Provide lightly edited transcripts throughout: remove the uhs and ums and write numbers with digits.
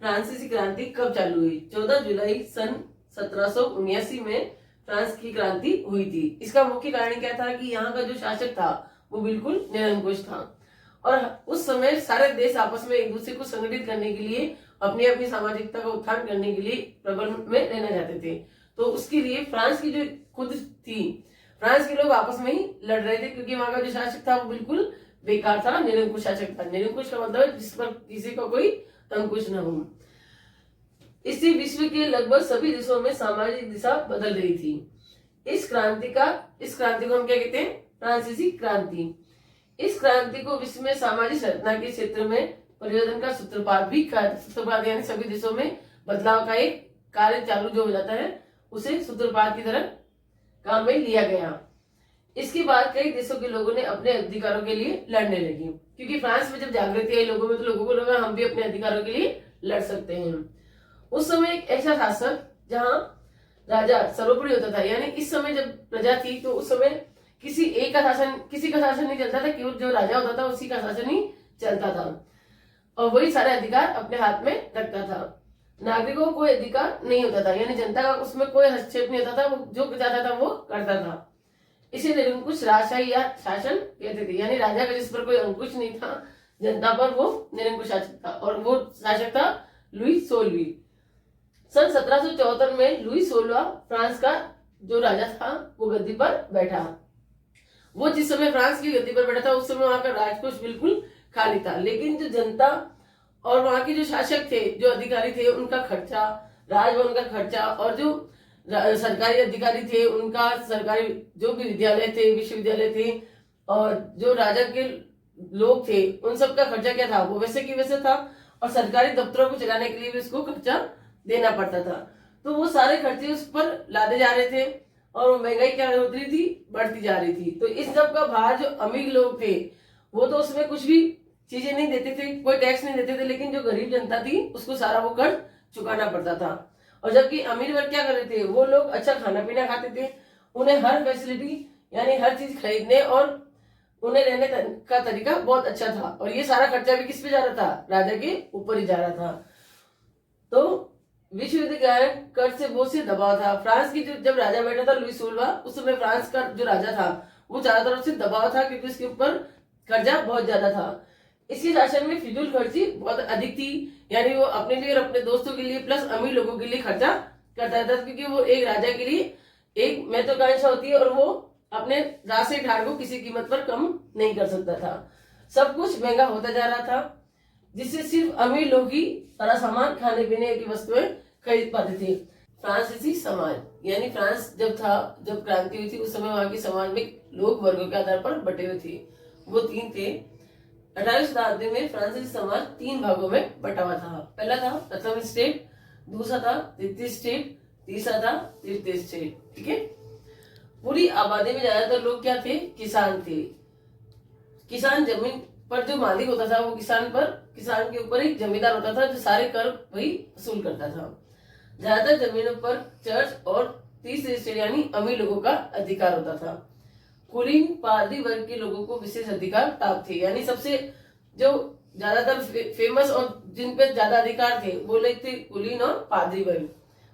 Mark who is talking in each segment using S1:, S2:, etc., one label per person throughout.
S1: फ्रांसीसी क्रांति कब चालू हुई? 14 जुलाई सन 1779 में फ्रांस की क्रांति हुई थी। इसका मुख्य कारण क्या था कि यहाँ का जो शासक था वो बिल्कुल निरंकुश था और उस समय सारे देश आपस में एक दूसरे को संगठित करने के लिए अपनी अपनी सामाजिकता का उत्थान करने के लिए प्रबल में रहना चाहते थे। तो उसके लिए फ्रांस की जो खुद थी, फ्रांस के लोग आपस में ही लड़ रहे थे क्योंकि वहां का जो शासक था वो बिल्कुल बेकार था, निरंकुश शासक था। निरंकुश का मतलब है जिस पर किसी का कोई अंकुश न हो। इससे विश्व के लगभग सभी देशों में सामाजिक दिशा बदल रही थी। इस क्रांति को हम क्या कहते हैं? फ्रांसीसी क्रांति। इस क्रांति को विश्व में सामाजिक संरचना के क्षेत्र में परिवर्तन का सूत्रपात यानी सभी देशों में बदलाव का एक कार्य चालू जो हो जाता है उसे सूत्रपात की तरह काम में लिया गया। इसके बाद कई देशों के लोगों ने अपने अधिकारों के लिए लड़ने लगे क्योंकि फ्रांस में जब जागृति आई लोगों में तो लोगों को लगा हम भी अपने अधिकारों के लिए लड़ सकते हैं। उस समय एक ऐसा शासक जहां राजा सर्वोपरि होता था, यानी इस समय जब प्रजा थी तो उस समय किसी का शासन नहीं चलता था, केवल जो राजा होता था उसी का शासन ही चलता था और वही सारे अधिकार अपने हाथ में रखता था। नागरिकों को कोई अधिकार नहीं होता था, यानी जनता का उसमें कोई हस्तक्षेप नहीं होता था, वो जो चाहता था वो करता था। इसे निरंकुश राजशाही या शासन कहते थे, यानी राजा का जिस पर कोई अंकुश नहीं था, जनता पर वो निरंकुश शासक था और वो शासक था लुई 16वीं। सन 1774 में लुई 16वां फ्रांस का जो राजा था वो गद्दी पर बैठा। वो जिस समय फ्रांस की गद्दी पर बैठा था उस समय वहां का राजकोष बिल्कुल खाली था, लेकिन जो जनता और वहां के जो शासक थे, जो अधिकारी थे, उनका खर्चा, राजभवन का खर्चा और जो सरकारी अधिकारी थे उनका सरकारी जो भी विद्यालय थे, विश्वविद्यालय थे और जो राजा के लोग थे उन सब का खर्चा क्या था? वो वैसे की वैसे था और सरकारी दफ्तरों को चलाने के लिए भी उसको खर्चा देना पड़ता था। तो वो सारे खर्चे उस पर लादे जा रहे थे और महंगाई क्या होती रही थी? बढ़ती जा रही थी। तो इस सब का भार जो अमीर लोग थे वो तो उसमें कुछ भी चीजें नहीं देते थे, कोई टैक्स नहीं देते थे, लेकिन जो गरीब जनता थी उसको सारा वो कर्ज चुकाना पड़ता था। और जबकि अमीर वर्ग क्या कर रहे थे? वो लोग अच्छा खाना पीना खाते थे, उन्हें हर फैसिलिटी यानी हर चीज खरीदने और उन्हें रहने का तरीका बहुत अच्छा था और ये सारा खर्चा भी किस पे जा रहा था? राजा के ऊपर ही जा रहा था। तो विश्व युद्ध के कारण कर्ज से बहुत से दबाव था। फ्रांस की जब राजा बैठा था लुई 16वां, उस समय फ्रांस का जो राजा था वो चारों तरफ से दबाव था क्योंकि उसके ऊपर कर्जा बहुत ज्यादा था। इसके शासन में फिजूल खर्ची बहुत अधिक थी, यानी वो अपने लिए और अपने दोस्तों के लिए प्लस अमीर लोगों के लिए खर्चा करता था क्योंकि वो एक राजा के लिए एक महत्वाकांक्षा होती है और वो अपने राष्ट्रीय ठाड़ को किसी कीमत पर कम नहीं कर सकता था। सब कुछ महंगा होता जा रहा था जिससे सिर्फ अमीर लोग ही सारा सामान, खाने पीने की वस्तुएं खरीद पाते थे। फ्रांसीसी समाज, यानी फ्रांस जब क्रांति हुई थी उस समय वहां के समाज में लोग वर्गों के आधार पर बटे हुए थे। वो 3 थे। 18वीं शताब्दी में फ्रांसीसी समाज 3 भागों में बटा हुआ था। पहला था प्रथम स्टेट, दूसरा था द्वितीय स्टेट, तीसरा था तृतीय स्टेट। ठीक है। पूरी आबादी में ज्यादातर लोग क्या थे? किसान थे। किसान जमीन पर जो मालिक होता था वो किसान के ऊपर एक जमींदार होता था जो सारे कर वही वसूल करता था। ज्यादातर जमीनों पर चर्च और तीसरे स्टेट यानी अमीर लोगों का अधिकार होता था। कुलीन पादरी वर्ग के लोगों को विशेष अधिकार प्राप्त थे, यानी सबसे जो ज्यादातर फेमस और जिन पे ज्यादा अधिकार थे वो लोग थे कुलीन और पादरी वर्ग।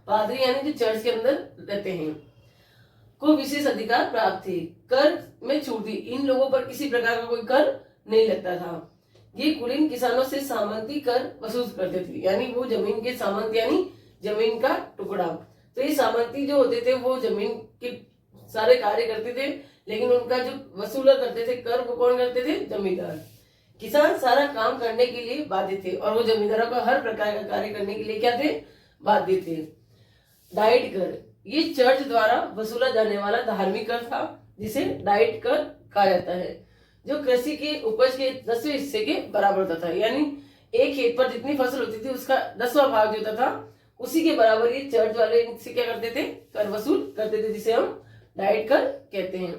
S1: पादरी यानी जो चर्च के अंदर रहते हैं को विशेष अधिकार प्राप्त थे। कर में छूट थी, इन लोगों पर किसी प्रकार का कोई कर नहीं लगता था। ये कुलीन किसानों से सामंती कर वसूल करते थे, यानी वो जमीन के सामंत यानी जमीन का टुकड़ा। तो ये सामंती जो होते थे वो जमीन के सारे कार्य करते थे, लेकिन उनका जो वसूला करते थे कर वो कौन करते थे? जमींदार। किसान सारा काम करने के लिए बाध्य थे और वो जमींदारों का हर प्रकार का कार्य करने के लिए क्या थे? बाध्य थे। डाइट कर, ये चर्च द्वारा वसूला जाने वाला धार्मिक कर था जिसे डाइट कर कहा जाता है, जो कृषि के उपज के 10वें हिस्से के बराबर होता था। यानी एक खेत पर जितनी फसल होती थी उसका 10वां भाग जो होता था उसी के बराबर ये चर्च वाले इनसे क्या करते थे? कर वसूल करते थे, जिसे हम डाइट कर कहते हैं।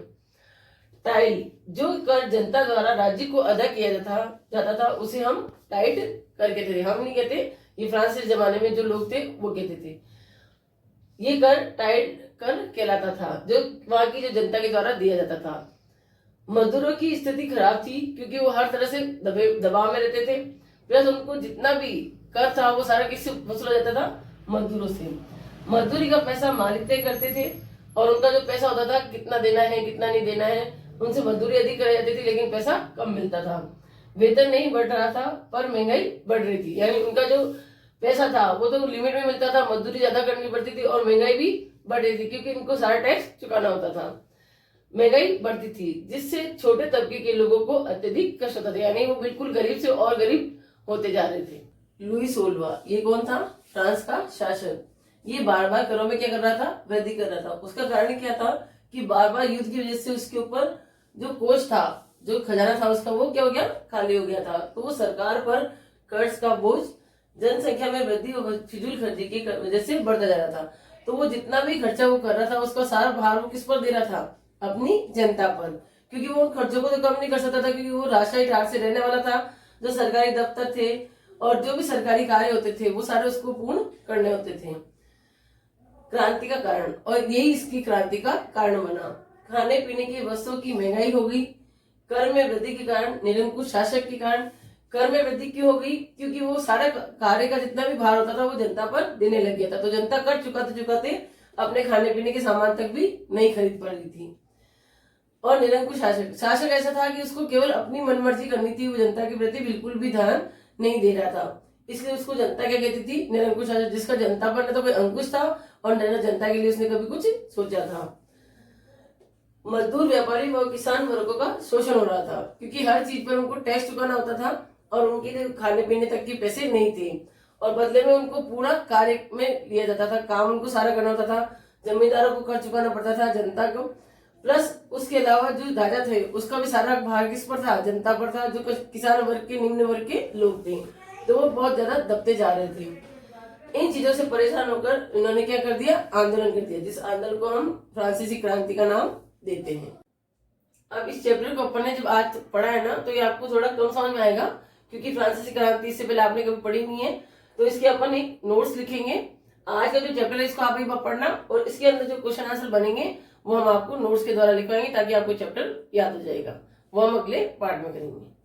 S1: टाइल, जो कर जनता द्वारा राज्य को अदा किया जाता था उसे हम टाइट कर कहते थे। हम नहीं कहते, ये फ्रांस के जमाने में जो लोग थे वो कहते थे। ये कर टाइट कर कहलाता था जो वहां की जो जनता के द्वारा दिया जाता था। मजदूरों की स्थिति खराब थी क्योंकि वो हर तरह से दबाव में रहते थे। प्लस उनको जितना भी कर था वो सारा किससे वसूला जाता था, मजदूरों से। मजदूरी का पैसा मालिक तय करते थे और उनका जो पैसा होता था कितना देना है कितना नहीं देना है, उनसे मजदूरी अधिक कराई जाती थी लेकिन पैसा कम मिलता था। वेतन नहीं बढ़ रहा था पर महंगाई बढ़ रही थी, यानी उनका जो पैसा था वो तो लिमिट में मिलता था, मजदूरी ज्यादा करनी पड़ती थी और महंगाई भी बढ़ रही थी क्योंकि इनको सारा टैक्स चुकाना होता था। महंगाई बढ़ती थी जिससे छोटे तबके के लोगों को अत्यधिक कष्ट होता था, यानी वो बिल्कुल गरीब से और गरीब होते जा रहे थे। लुई 16 ये कौन था, फ्रांस का शासक। ये बार बार करों में क्या कर रहा था, वृद्धि कर रहा था। उसका कारण क्या था कि बार बार युद्ध की वजह से उसके ऊपर जो कोष था, जो खजाना था उसका, वो क्या हो गया, खाली हो गया था। तो वो सरकार पर कर्ज का बोझ, जनसंख्या में वृद्धि और फिजूल खर्ची की वजह से बढ़ता जा रहा था। तो वो जितना भी खर्चा वो कर रहा था उसका सारा भार वो किस पर दे रहा था, अपनी जनता पर, क्योंकि वो उन खर्चों को तो कम नहीं कर सकता था क्योंकि वो राजशाही राज से रहने वाला था। जो सरकारी दफ्तर थे और जो भी सरकारी कार्य होते थे वो सारे उसको पूर्ण करने होते थे। क्रांति का कारण, और यही इसकी क्रांति का कारण बना। खाने पीने की वस्तुओं की महंगाई हो गई, कर में वृद्धि के कारण, निरंकुश शासक के कारण। कर में वृद्धि क्यों हो गई, क्योंकि वो सारा कार्य का जितना भी भार होता था वो जनता पर देने लग गया था। तो जनता कर चुकाते चुकाते अपने खाने पीने के सामान तक भी नहीं खरीद पा रही थी। और निरंकुश शासक, शासक ऐसा था कि उसको केवल अपनी मनमर्जी करनी थी, वो जनता के प्रति बिल्कुल भी ध्यान नहीं दे रहा था। इसलिए उसको जनता क्या कहती थी, निरंकुश शासक, जिसका जनता पर न तो कोई अंकुश था और न जनता के लिए उसने कभी कुछ सोचा था। मजदूर, व्यापारी व किसान वर्गों का शोषण हो रहा था क्योंकि हर चीज पर उनको टैक्स चुकाना होता था और उनके लिए खाने पीने तक के पैसे नहीं थे और बदले में उनको पूरा कार्य में लिया जाता था, काम उनको सारा करना होता था। जमींदारों को कर चुकाना पड़ता था, जनता को। प्लस उसके अलावा जो राजा थे उसका भी सारा भार किस पर था, जनता पर था, जो किसान वर्ग के, निम्न वर्ग के लोग थे। तो वो बहुत ज्यादा दबते जा रहे थे। इन चीजों से परेशान होकर इन्होंने क्या कर दिया, आंदोलन कर दिया, जिस आंदोलन को हम फ्रांसीसी क्रांति का नाम देते हैं। अब इस चैप्टर को अपन ने जब आज पढ़ा है ना तो ये आपको थोड़ा कम समझ में आएगा क्योंकि फ्रांसीसी क्रांति इससे पहले आपने कभी पढ़ी नहीं है। तो इसके अपन एक नोट्स लिखेंगे। आज का जो चैप्टर है इसको आप एक बार पढ़ना और इसके अंदर जो क्वेश्चन आंसर बनेंगे वो हम आपको नोट्स के द्वारा लिखवाएंगे ताकि आपको चैप्टर याद हो जाएगा। वो हम अगले पार्ट में करेंगे।